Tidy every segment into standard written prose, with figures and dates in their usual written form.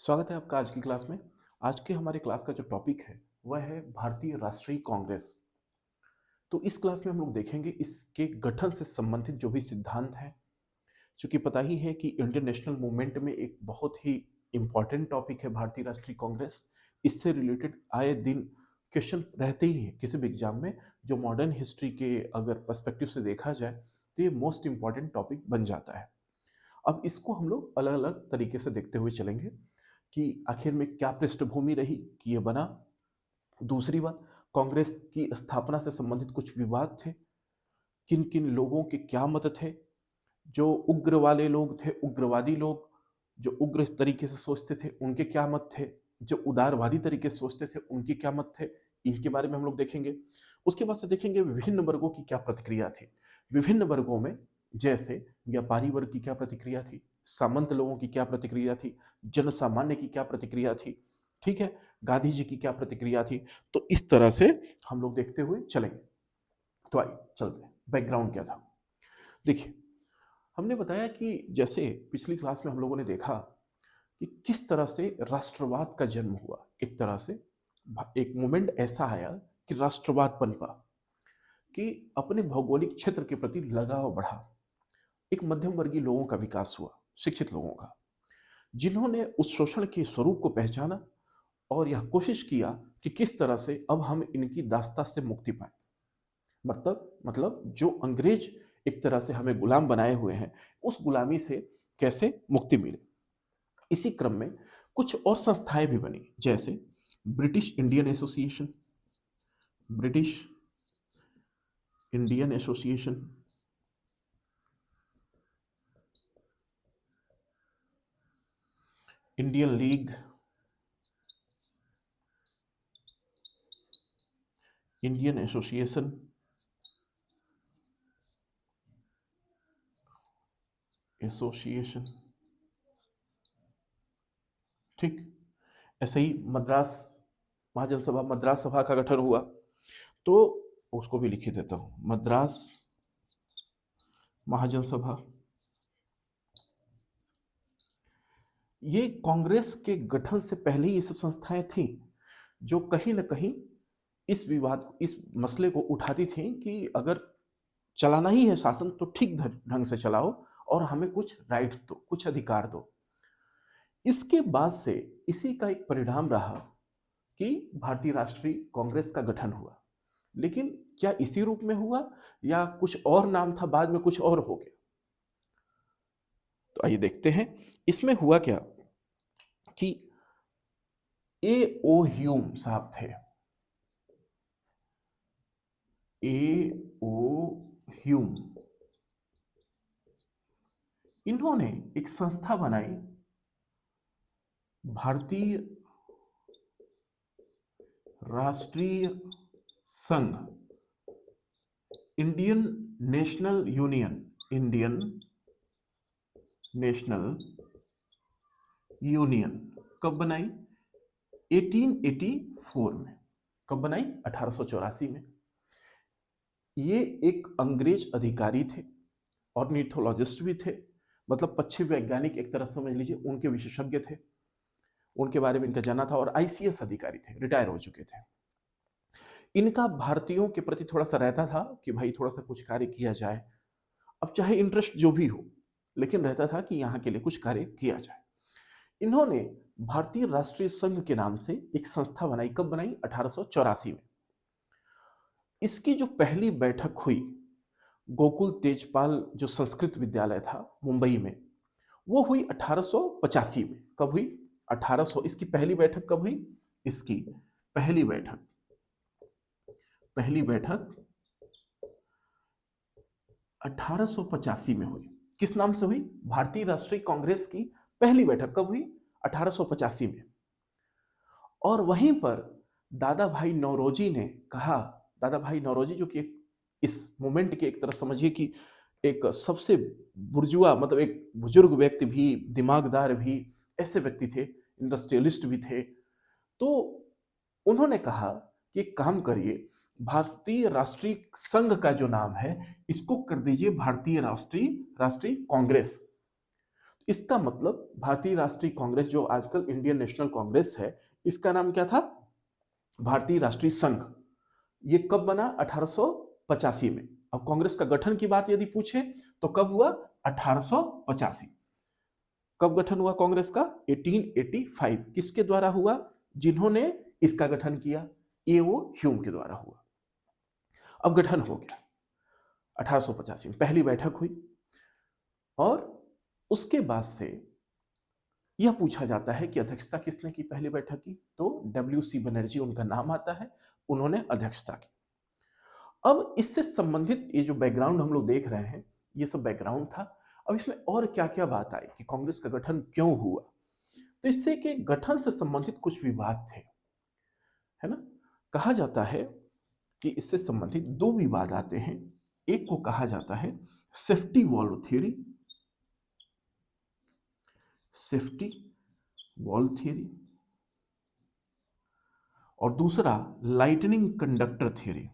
स्वागत है आपका आज की क्लास में। आज के हमारे क्लास का जो टॉपिक है वह है भारतीय राष्ट्रीय कांग्रेस। तो इस क्लास में हम लोग देखेंगे इसके गठन से संबंधित जो भी सिद्धांत हैं। चूंकि पता ही है कि इंडियन नेशनल मूवमेंट में एक बहुत ही इंपॉर्टेंट टॉपिक है भारतीय राष्ट्रीय कांग्रेस। इससे रिलेटेड आए दिन क्वेश्चन रहते ही हैं किसी भी एग्जाम में। जो मॉडर्न हिस्ट्री के अगर पर्सपेक्टिव से देखा जाए तो ये मोस्ट इंपॉर्टेंट टॉपिक बन जाता है। अब इसको हम लोग अलग अलग तरीके से देखते हुए चलेंगे कि आखिर में क्या पृष्ठभूमि रही कि ये बना। दूसरी बात, कांग्रेस की स्थापना से संबंधित कुछ विवाद थे, किन किन लोगों के क्या मत थे, जो उग्र वाले लोग थे, उग्रवादी लोग जो उग्र तरीके से सोचते थे उनके क्या मत थे, जो उदारवादी तरीके से सोचते थे उनके क्या मत थे, इनके बारे में हम लोग देखेंगे। उसके बाद से देखेंगे विभिन्न वर्गों की क्या प्रतिक्रिया थी। विभिन्न वर्गों में जैसे व्यापारी वर्ग की क्या प्रतिक्रिया थी, सामंत लोगों की क्या प्रतिक्रिया थी, जनसामान्य की क्या प्रतिक्रिया थी, ठीक है, गांधी जी की क्या प्रतिक्रिया थी। तो इस तरह से हम लोग देखते हुए चलेंगे। तो आइए चलते हैं, बैकग्राउंड क्या था। देखिए, हमने बताया कि जैसे पिछली क्लास में हम लोगों ने देखा कि किस तरह से राष्ट्रवाद का जन्म हुआ। एक तरह से एक मोमेंट ऐसा आया कि राष्ट्रवाद पनपा, कि अपने भौगोलिक क्षेत्र के प्रति लगाव बढ़ा, एक मध्यम वर्गीय लोगों का विकास हुआ, शिक्षित लोगों का, जिन्होंने उस शोषण के स्वरूप को पहचाना और यह कोशिश किया कि किस तरह से अब हम इनकी दास्ता से मुक्ति पाएं। मतलब जो अंग्रेज एक तरह से हमें गुलाम बनाए हुए हैं, उस गुलामी से कैसे मुक्ति मिले। इसी क्रम में कुछ और संस्थाएं भी बनी, जैसे British Indian association, British Indian association, Indian league, Indian association, association, ठीक। ऐसे ही मद्रास महाजन सभा, मद्रास सभा का गठन हुआ। तो उसको भी लिख देता हूं, मद्रास महाजन सभा। ये कांग्रेस के गठन से पहले ही ये सब संस्थाएं थीं जो कहीं ना कहीं इस विवाद, इस मसले को उठाती थीं कि अगर चलाना ही है शासन तो ठीक ढंग से चलाओ और हमें कुछ राइट्स दो, कुछ अधिकार दो। इसके बाद से इसी का एक परिणाम रहा कि भारतीय राष्ट्रीय कांग्रेस का गठन हुआ। लेकिन क्या इसी रूप में हुआ या कुछ और नाम था, बाद में कुछ और हो गया। तो आइए देखते हैं इसमें हुआ क्या कि ए ओ ह्यूम साहब थे। ए ओ ह्यूम, इन्होंने एक संस्था बनाई, भारतीय राष्ट्रीय संघ, Indian national union, Indian national union. कब बनाई? 1884 में। कब बनाई? 1884 में। ये एक अंग्रेज अधिकारी थे, ऑर्निथोलॉजिस्ट भी थे, मतलब पक्षी वैज्ञानिक एक तरह समझ लीजिए, उनके विशेषज्ञ थे, उनके बारे में इनका जाना था, और आईसीएस अधिकारी थे, रिटायर हो चुके थे। इनका भारतीयों के प्रति थोड़ा सा रहता था कि भाई थोड़ा सा कुछ कार्य किया जाए, अब चाहे इंटरेस्ट जो भी हो, लेकिन रहता था कि यहाँ के लिए कुछ कार्य किया जाए। इन्होंने भारतीय राष्ट्रीय संघ के नाम से एक संस्था बनाई। कब बनाई? 1884 में। इसकी जो पहली बैठक हुई, गोकुल तेजपाल जो संस्कृत विद्यालय था मुंबई में, वो हुई 1885 में। कब हुई? 1800। इसकी पहली बैठक कब हुई? इसकी पहली बैठक 1885 में हुई। किस नाम से हुई? भारतीय राष्ट्रीय कांग्रेस की पहली बैठक कब हुई? 1885 में। और वहीं पर दादा भाई नौरोजी ने कहा, दादा भाई नौरोजी जो कि इस मूवमेंट के एक तरह समझिए कि एक सबसे बुर्जुआ, मतलब एक बुजुर्ग व्यक्ति भी, दिमागदार भी, ऐसे व्यक्ति थे, इंडस्ट्रियलिस्ट भी थे। तो उन्होंने कहा कि एक काम करिए, भारतीय राष्ट्रीय संघ का जो नाम है इसको कर दीजिए भारतीय राष्ट्रीय कांग्रेस। इसका मतलब भारतीय राष्ट्रीय कांग्रेस जो आजकल इंडियन नेशनल कांग्रेस है, इसका नाम क्या था? भारतीय राष्ट्रीय संघ। ये कब बना? 1885 में। अब कांग्रेस का गठन की बात यदि पूछे तो कब हुआ? 1885। कब गठन हुआ कांग्रेस का? 1885। किसके द्वारा हुआ? जिन्होंने इसका गठन किया, एओ ह्यूम के द्वारा हुआ। अब गठन हो गया 1885 में, पहली बैठक हुई और उसके बाद से यह पूछा जाता है कि अध्यक्षता किसने की पहली बैठक की? तो डब्ल्यू.सी. बनर्जी उनका नाम आता है, उन्होंने अध्यक्षता की। अब इससे संबंधित ये जो बैकग्राउंड हम लोग देख रहे हैं, ये सब बैकग्राउंड था। अब इसमें और क्या क्या बात आई कि कांग्रेस का गठन क्यों हुआ? तो इससे के गठन से संबंधित कुछ विवाद थे, है ना? कहा जाता है कि इससे संबंधित दो विवाद आते हैं। एक को कहा जाता है safety valve theory, safety valve theory, और दूसरा लाइटनिंग कंडक्टर थ्योरी।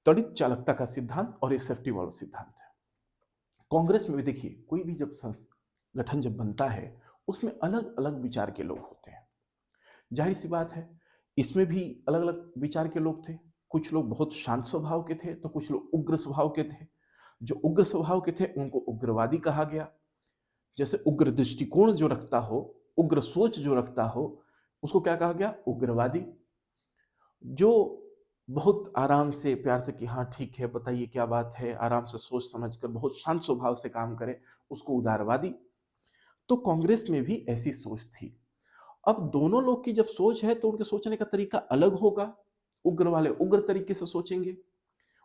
त्वरित चालकता का सिद्धांत और ये सेफ्टी वॉल्व सिद्धांत है। कांग्रेस में भी देखिए, कोई भी जब गठन जब बनता है उसमें अलग अलग विचार के लोग होते हैं। जाहिर सी बात है, इसमें भी अलग अलग विचार के लोग थे। कुछ लोग बहुत शांत स्वभाव के थे तो कुछ लोग उग्र स्वभाव के थे। जो उग्र स्वभाव के थे उनको उग्रवादी कहा गया। जैसे उग्र दृष्टिकोण जो रखता हो, उग्र सोच जो रखता हो, उसको क्या कहा गया? उग्रवादी। जो बहुत आराम से प्यार से कि हाँ ठीक है, बताइए क्या बात है, आराम से सोच समझ कर बहुत शांत स्वभाव से काम करे, उसको उदारवादी। तो कांग्रेस में भी ऐसी सोच थी। अब दोनों लोग की जब सोच है तो उनके सोचने का तरीका अलग होगा। उग्र वाले उग्र तरीके से सोचेंगे,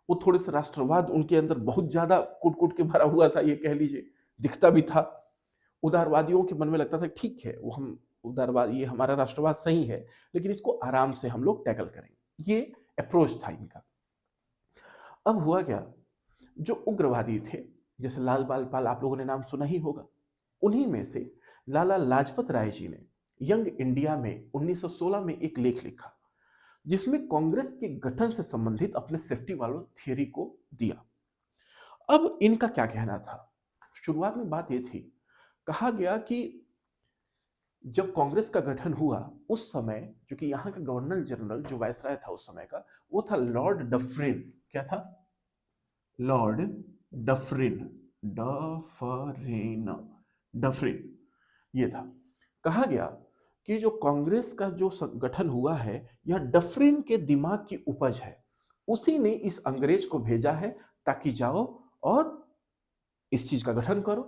वो थोड़े से राष्ट्रवाद उनके अंदर बहुत ज्यादा कूट कूट के भरा हुआ था, ये कह लीजिए, दिखता भी था। उदारवादियों के मन में लगता था ठीक है, वो हम उदारवाद, ये हमारा राष्ट्रवाद सही है, लेकिन इसको आराम से हम लोग टैकल करेंगे, ये अप्रोच था इनका। अब हुआ क्या, जो उग्रवादी थे, जैसे लाल बाल पाल आप लोगों ने नाम सुना ही होगा, उन्हीं में से लाला लाजपत राय जी ने यंग इंडिया में 1916 में एक लेख लिखा जिसमें कांग्रेस के गठन से संबंधित अपने सेफ्टी वालों थियरी को दिया। अब इनका क्या कहना था? शुरुआत में बात यह थी, कहा गया कि जब कांग्रेस का गठन हुआ उस समय जो कि यहाँ का गवर्नर जनरल जो वायसराय था उस समय का, वो था लॉर्ड डफरिन। क्या था? लॉर्ड डफरिन, डफरिन, डफरिन ये था। कहा गया कि जो कांग्रेस का जो गठन हुआ है यह डफरिन के दिमाग की उपज है, उसी ने इस अंग्रेज को भेजा है ताकि जाओ और इस चीज का गठन करो।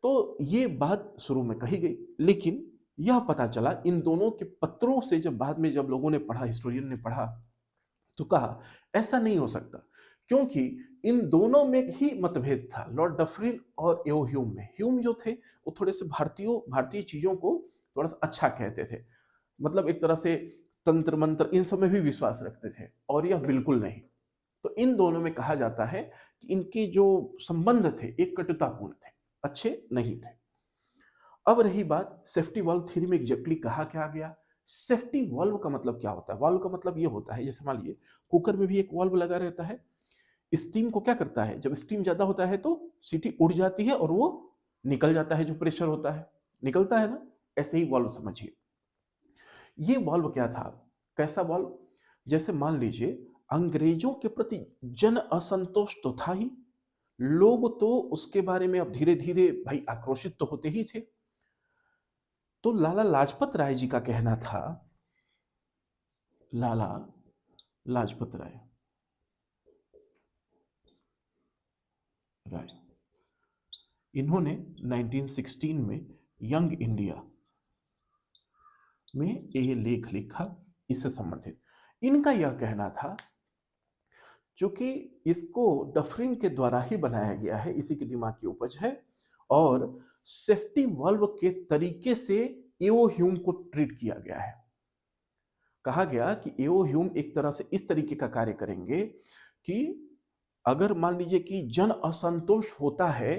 तो ये बात शुरू में कही गई, लेकिन यह पता चला इन दोनों के पत्रों से, जब बाद में जब लोगों ने पढ़ा, हिस्टोरियन ने पढ़ा, तो कहा ऐसा नहीं हो सकता, क्योंकि इन दोनों में ही मतभेद था, लॉर्ड डफरिन और एओ ह्यूम में। ह्यूम जो थे वो थोड़े से भारतीय चीजों को थोड़ा सा अच्छा कहते थे, मतलब एक तरह से तंत्र मंत्र इन सब में भी विश्वास रखते थे, और यह बिल्कुल नहीं। तो इन दोनों में कहा जाता है कि इनके जो संबंध थे एक कटुतापूर्ण थे, अच्छे नहीं थे। अब रही बात सेफ्टी वाल्व थ्योरी में एग्जैक्टली कहा क्या गया। सेफ्टी वाल्व का मतलब क्या होता है? वाल्व का मतलब ये होता है, जैसे मान लीजिए कुकर में भी एक वाल्व लगा रहता है, स्टीम को क्या करता है, जब स्टीम ज्यादा होता है तो सीटी उड़ जाती है और वो निकल जाता है, जो प्रेशर होता है निकलता है ना, ऐसे ही वाल्व समझिए। ये वाल्व क्या था? कैसा वाल्व? जैसे मान लीजिए अंग्रेजों के प्रति जन असंतोष तो था ही, लोग तो उसके बारे में अब धीरे धीरे भाई आक्रोशित तो होते ही थे। तो लाला लाजपत राय जी का कहना था, लाला लाजपत राय राय इन्होंने 1916 में यंग इंडिया में ये लेख लिखा इससे संबंधित। इनका यह कहना था, चूंकि इसको डफरिन के द्वारा ही बनाया गया है, इसी के दिमाग की उपज है, और सेफ्टी वाल्व के तरीके से एओ ह्यूम को ट्रीट किया गया है। कहा गया कि एओ ह्यूम एक तरह से इस तरीके का कार्य करेंगे कि अगर मान लीजिए कि जन असंतोष होता है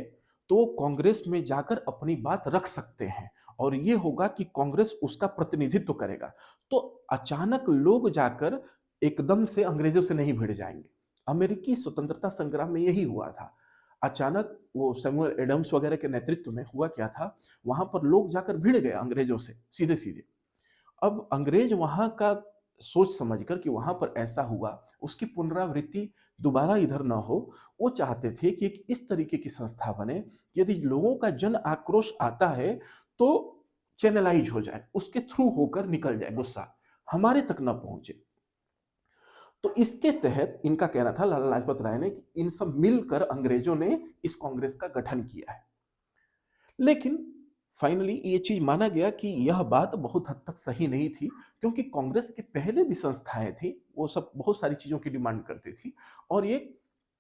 तो कांग्रेस में जाकर अपनी बात रख सकते हैं, और ये होगा कि कांग्रेस उसका प्रतिनिधित्व करेगा। तो अचानक लोग जाकर एकदम से अंग्रेजों से नहीं भिड़ जाएंगे। अमेरिकी स्वतंत्रता संग्राम में यही हुआ था। अचानक वो सैमुअल एडम्स वगैरह के नेतृत्व में हुआ क्या था, वहां पर लोग जाकर भिड़ गए अंग्रेजों से सीधे सीधे। अब अंग्रेज वहां का सोच समझकर कि वहां पर ऐसा हुआ, उसकी पुनरावृत्ति दोबारा इधर ना हो, वो चाहते थे कि एक इस तरीके की संस्था बने कि यदि लोगों का जन आक्रोश आता है तो चैनलाइज हो जाए, उसके थ्रू होकर निकल जाए गुस्सा, हमारे तक ना पहुंचे। तो इसके तहत इनका कहना था, लाला लाजपत राय ने, कि इन सब मिलकर अंग्रेजों ने इस कांग्रेस का गठन किया है। लेकिन फाइनली ये चीज माना गया कि यह बात बहुत हद तक सही नहीं थी, क्योंकि कांग्रेस के पहले भी संस्थाएं थी, वो सब बहुत सारी चीजों की डिमांड करती थी, और ये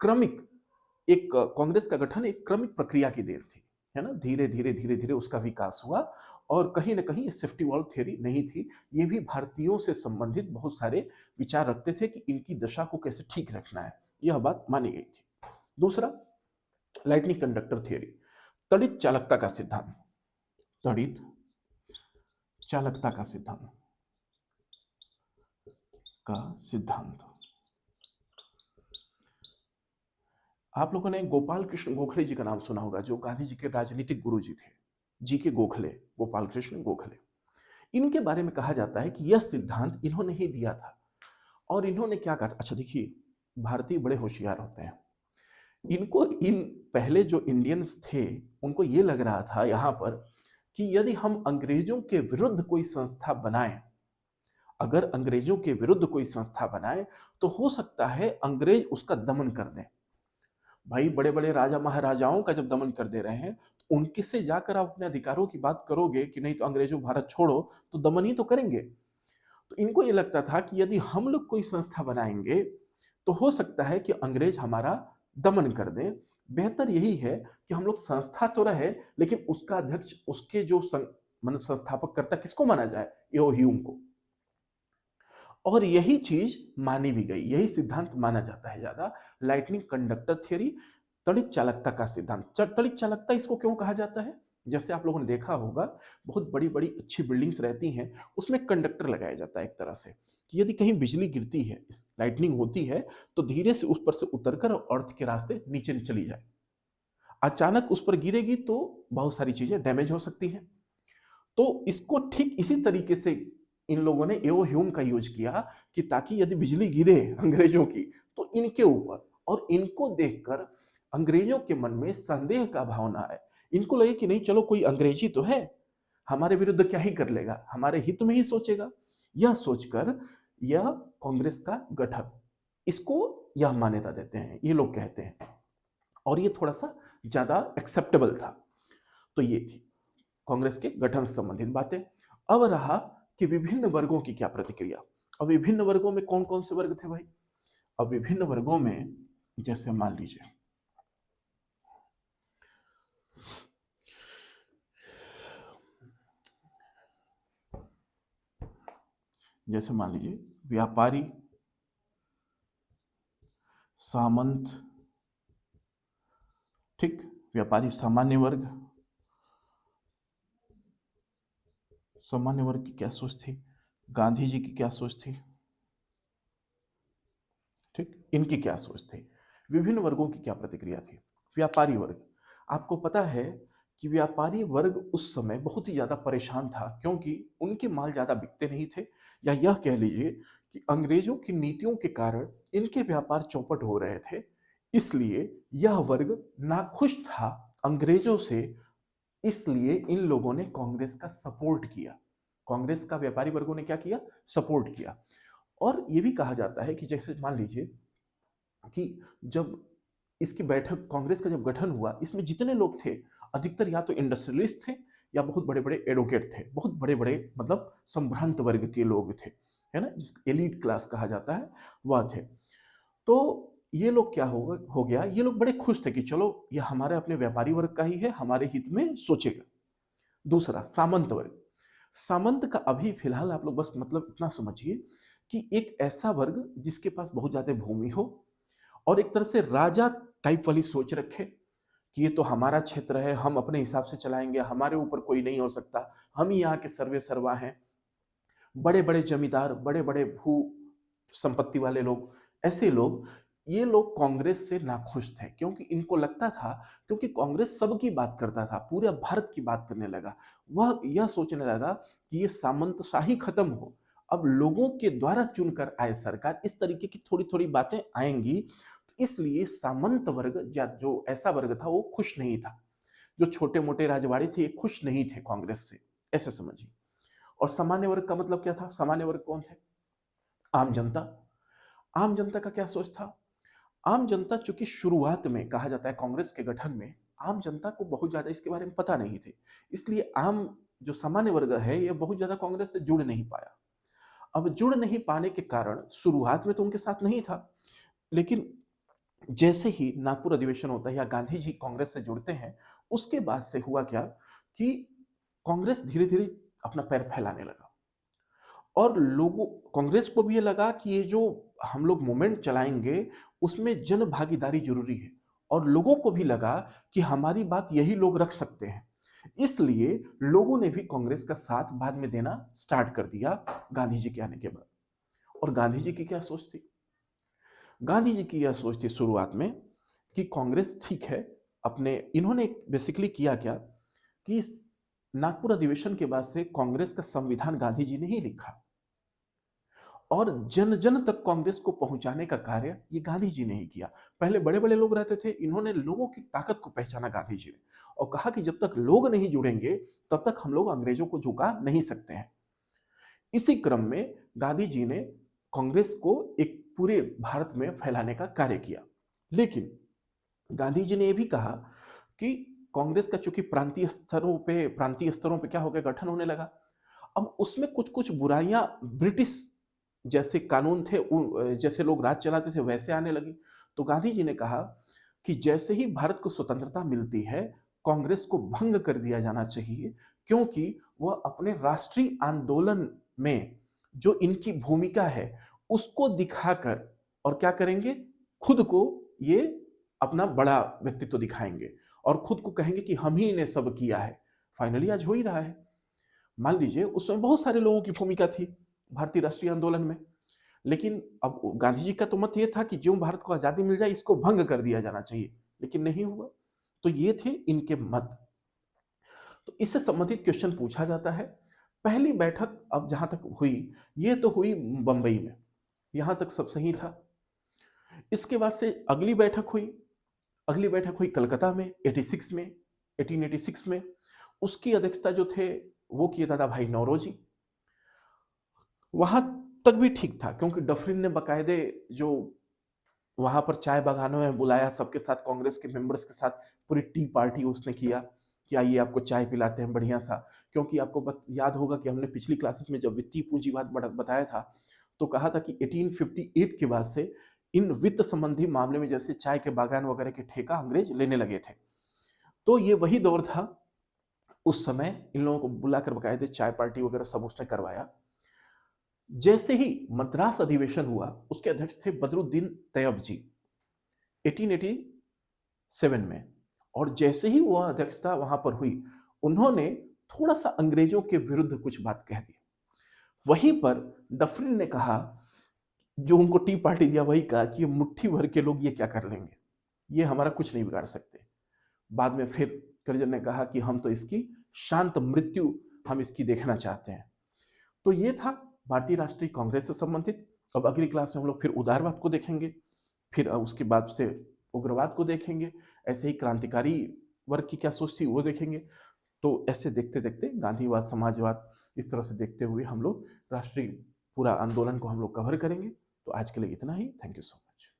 क्रमिक, एक कांग्रेस का गठन एक क्रमिक प्रक्रिया की देन थी, है ना। धीरे धीरे धीरे धीरे उसका विकास हुआ, और कहीं ना कहीं सेफ्टी वॉल्व थ्योरी नहीं थी। ये भी भारतीयों से संबंधित बहुत सारे विचार रखते थे कि इनकी दशा को कैसे ठीक रखना है, यह बात मानी गई थी। दूसरा, लाइटनिंग कंडक्टर थ्योरी, तड़ित चालकता का सिद्धांत। तड़ित चालकता का सिद्धांत आप लोगों ने गोपाल कृष्ण गोखले जी का नाम सुना होगा, जो गांधी जी के राजनीतिक गुरु जी थे, जी के गोखले, गोपाल कृष्ण गोखले। इनके बारे में कहा जाता है कि यह सिद्धांत इन्होंने ही दिया था। और इन्होंने क्या कहा था, अच्छा देखिए, भारतीय बड़े होशियार होते हैं। इनको इन पहले जो इंडियंस थे, उनको ये लग रहा था यहाँ पर कि यदि हम अंग्रेजों के विरुद्ध कोई संस्था बनाएं, अगर अंग्रेजों के विरुद्ध कोई संस्था बनाए, तो हो सकता है अंग्रेज उसका दमन कर दें। भाई, बड़े बड़े राजा महाराजाओं का जब दमन कर दे रहे हैं, तो उनके से जाकर आप अपने अधिकारों की बात करोगे कि नहीं तो अंग्रेजों भारत छोड़ो, तो दमन ही तो करेंगे। तो इनको ये लगता था कि यदि हम लोग कोई संस्था बनाएंगे, तो हो सकता है कि अंग्रेज हमारा दमन कर दें। बेहतर यही है कि हम लोग संस्था तो रहे, लेकिन उसका अध्यक्ष, उसके जो मतलब संस्थापक कर्ता किसको माना जाए, यो ह्यूम को। और यही चीज मानी भी गई, यही सिद्धांत माना जाता है ज्यादा, लाइटनिंग कंडक्टर थ्योरी, तड़ित चालकता का सिद्धांत। तड़ित चालकता इसको क्यों कहा जाता है, जैसे आप लोगों ने देखा होगा, बहुत बड़ी बड़ी अच्छी बिल्डिंग्स रहती हैं, उसमें कंडक्टर लगाया जाता है एक तरह से, कि यदि कहीं बिजली गिरती है, लाइटनिंग होती है, तो धीरे से उस पर से उतरकर अर्थ के रास्ते नीचे चली जाए। अचानक उस पर गिरेगी तो बहुत सारी चीजें डैमेज हो सकती हैं। तो इसको ठीक इसी तरीके से इन लोगों ने एओ ह्यूम का यूज किया, कि ताकि यदि बिजली गिरे अंग्रेजों की, तो इनके ऊपर, और इनको देखकर अंग्रेजों के मन में संदेह का भाव ना आए। इनको लगे कि नहीं, चलो कोई अंग्रेजी तो है, हमारे विरुद्ध क्या ही कर लेगा, हमारे हित में ही सोचेगा। यह सोचकर यह कांग्रेस का गठन, इसको यह मान्यता देते हैं, ये लोग कहते हैं, और ये थोड़ा सा ज्यादा एक्सेप्टेबल था। तो ये थी कांग्रेस के गठन से संबंधित बातें। अब रहा कि विभिन्न वर्गों की क्या प्रतिक्रिया। अब विभिन्न वर्गों में कौन कौन से वर्ग थे भाई। अब विभिन्न वर्गों में, जैसे मान लीजिए, व्यापारी, सामंत, ठीक, व्यापारी सामान्य वर्ग। सामान्य वर्ग की क्या सोच थी, गांधी जी की क्या सोच थी, ठीक, इनकी क्या सोच थी, विभिन्न वर्गों की क्या प्रतिक्रिया थी। व्यापारी वर्ग, आपको पता है कि व्यापारी वर्ग उस समय बहुत ही ज्यादा परेशान था, क्योंकि उनके माल ज्यादा बिकते नहीं थे, या यह कह लीजिए कि अंग्रेजों की नीतियों के कारण इनके व्यापार चौपट हो रहे थे। इसलिए यह वर्ग नाखुश था अंग्रेजों से, इसलिए इन लोगों ने कांग्रेस का सपोर्ट किया। कांग्रेस का व्यापारी वर्गों ने क्या किया, सपोर्ट किया। और यह भी कहा जाता है कि जैसे मान लीजिए कि जब इसकी बैठक, कांग्रेस का जब गठन हुआ, इसमें जितने लोग थे, अधिकतर या तो इंडस्ट्रियलिस्ट थे, या बहुत बड़े बड़े एडवोकेट थे, बहुत बड़े बड़े मतलब संभ्रांत वर्ग के लोग थे, है ना, जिसको एलीट क्लास कहा जाता है, वह थे। तो ये लोग क्या हो गया, ये लोग बड़े खुश थे कि चलो ये हमारे अपने व्यापारी वर्ग का ही है, हमारे हित में सोचेगा। दूसरा, सामंत वर्ग। सामंत का अभी फिलहाल आप लोग बस मतलब इतना समझिए कि एक ऐसा वर्ग जिसके पास बहुत ज्यादा भूमि हो, और एक तरह से राजा टाइप वाली सोच रखे, कि ये तो हमारा क्षेत्र है, हम अपने हिसाब से चलाएंगे, हमारे ऊपर कोई नहीं हो सकता, हम ही यहाँ के सर्वे सर्वा हैं। बड़े बड़े जमींदार, बड़े बड़े भू संपत्ति वाले लोग, ऐसे लोग, ये लोग कांग्रेस से नाखुश थे, क्योंकि इनको लगता था, क्योंकि कांग्रेस सबकी बात करता था, पूरे भारत की बात करने लगा। वह यह सोचने लगा कि ये सामंतशाही खत्म हो, अब लोगों के द्वारा चुनकर आए सरकार, इस तरीके की थोड़ी थोड़ी बातें आएंगी। तो इसलिए सामंत वर्ग या जो ऐसा वर्ग था वो खुश नहीं था, जो छोटे मोटे राजवाड़ी थे ये खुश नहीं थे कांग्रेस से, ऐसे समझिए। और सामान्य वर्ग का मतलब क्या था? सामान्य वर्ग कौन थे? आम जनता। आम जनता का क्या सोच था? आम जनता, चूंकि शुरुआत में कहा जाता है कांग्रेस के गठन में आम जनता को बहुत ज्यादा इसके बारे में पता नहीं थे, इसलिए आम जो सामान्य वर्ग है ये बहुत ज्यादा कांग्रेस से जुड़ नहीं पाया। अब जुड़ नहीं पाने के कारण शुरुआत में तो उनके साथ नहीं था, लेकिन जैसे ही नागपुर अधिवेशन होता है या गांधी जी कांग्रेस से जुड़ते हैं, उसके बाद से हुआ क्या कि कांग्रेस धीरे धीरे अपना पैर फैलाने लगा। और लोगों, कांग्रेस को भी ये लगा कि ये जो हम लोग मूवमेंट चलाएंगे उसमें जन भागीदारी जरूरी है, और लोगों को भी लगा कि हमारी बात यही लोग रख सकते हैं। इसलिए लोगों ने भी कांग्रेस का साथ बाद में देना स्टार्ट कर दिया गांधी जी के आने के बाद। और गांधी जी की क्या सोच थी? गांधी जी की यह सोच थी शुरुआत में कि कांग्रेस ठीक है, अपने इन्होंने बेसिकली किया क्या कि नागपुर अधिवेशन के बाद से कांग्रेस का संविधान गांधी जी ने ही लिखा, और जन जन तक कांग्रेस को पहुंचाने का कार्य ये गांधी जी ने ही किया। पहले बड़े बड़े लोग रहते थे, इन्होंने लोगों की ताकत को पहचाना गांधी जी ने, और कहा कि जब तक लोग नहीं जुड़ेंगे तब तक हम लोग अंग्रेजों को झुका नहीं सकते हैं। इसी क्रम में गांधी जी ने कांग्रेस को एक पूरे भारत में फैलाने का कार्य किया। लेकिन गांधी जी ने यह भी कहा कि कांग्रेस का चूंकि प्रांतीय स्तरों पे क्या हो गया, गठन होने लगा। अब उसमें कुछ कुछ बुराइयां ब्रिटिश जैसे कानून थे, जैसे लोग राज चलाते थे वैसे आने लगी। तो गांधी जी ने कहा कि जैसे ही भारत को स्वतंत्रता मिलती है, कांग्रेस को भंग कर दिया जाना चाहिए, क्योंकि वह अपने राष्ट्रीय आंदोलन में जो इनकी भूमिका है उसको दिखाकर, और क्या करेंगे, खुद को ये अपना बड़ा व्यक्तित्व दिखाएंगे और खुद को कहेंगे कि हम ही ने सब किया है। फाइनली आज हो ही रहा है। मान लीजिए उस समय बहुत सारे लोगों की भूमिका थी भारतीय राष्ट्रीय आंदोलन में, लेकिन अब गांधी जी का तो मत ये था कि जो भारत को आजादी मिल जाए इसको भंग कर दिया जाना चाहिए, लेकिन नहीं हुआ। तो ये थे इनके मत। तो इससे संबंधित क्वेश्चन पूछा जाता है। पहली बैठक अब जहां तक हुई, ये तो हुई बंबई में, यहां तक सब सही था। इसके बाद से अगली बैठक हुई कलकत्ता में 86 में, 1886 में। उसकी अध्यक्षता जो थे वो किए दादा भाई नौरोजी। वहां तक भी ठीक था, क्योंकि डफरिन ने बकायदे जो वहां पर चाय बागानों में बुलाया, सबके साथ कांग्रेस के मेंबर्स के साथ पूरी टी पार्टी उसने किया कि आइए आपको चाय पिलाते हैं बढ़िया सा। क्योंकि आपको याद होगा कि हमने पिछली क्लासेस में जब वित्तीय पूंजीवाद बताया था तो कहा था कि 1858 के बाद से इन वित्त संबंधी मामले में जैसे चाय के बागान वगैरह के ठेका अंग्रेज लेने लगे थे। तो ये वही दौर था। उस समय इन लोगों को बुलाकर बकायदे चाय पार्टी वगैरह सब उसने करवाया। जैसे ही मद्रास अधिवेशन हुआ, उसके अध्यक्ष थे बदरुद्दीन तैयब जी 1887 में। और जैसे ही वह अध्यक्षता वहां पर हुई, उन्होंने थोड़ा सा अंग्रेजों के विरुद्ध कुछ बात कह दी। वहीं पर डफरिन ने कहा, जो उनको टी पार्टी दिया, वही कहा कि ये मुट्ठी भर के लोग ये क्या कर लेंगे, ये हमारा कुछ नहीं बिगाड़ सकते। बाद में फिर करजन ने कहा कि हम तो इसकी शांत मृत्यु हम इसकी देखना चाहते हैं। तो ये था भारतीय राष्ट्रीय कांग्रेस से संबंधित। अब अगली क्लास में हम लोग फिर उदारवाद को देखेंगे, फिर उसके बाद से उग्रवाद को देखेंगे, ऐसे ही क्रांतिकारी वर्ग की क्या सोच थी वो देखेंगे। तो ऐसे देखते देखते गांधीवाद, समाजवाद, इस तरह से देखते हुए हम लोग राष्ट्रीय पूरा आंदोलन को हम लोग कवर करेंगे। तो आज के लिए इतना ही। Thank you so much.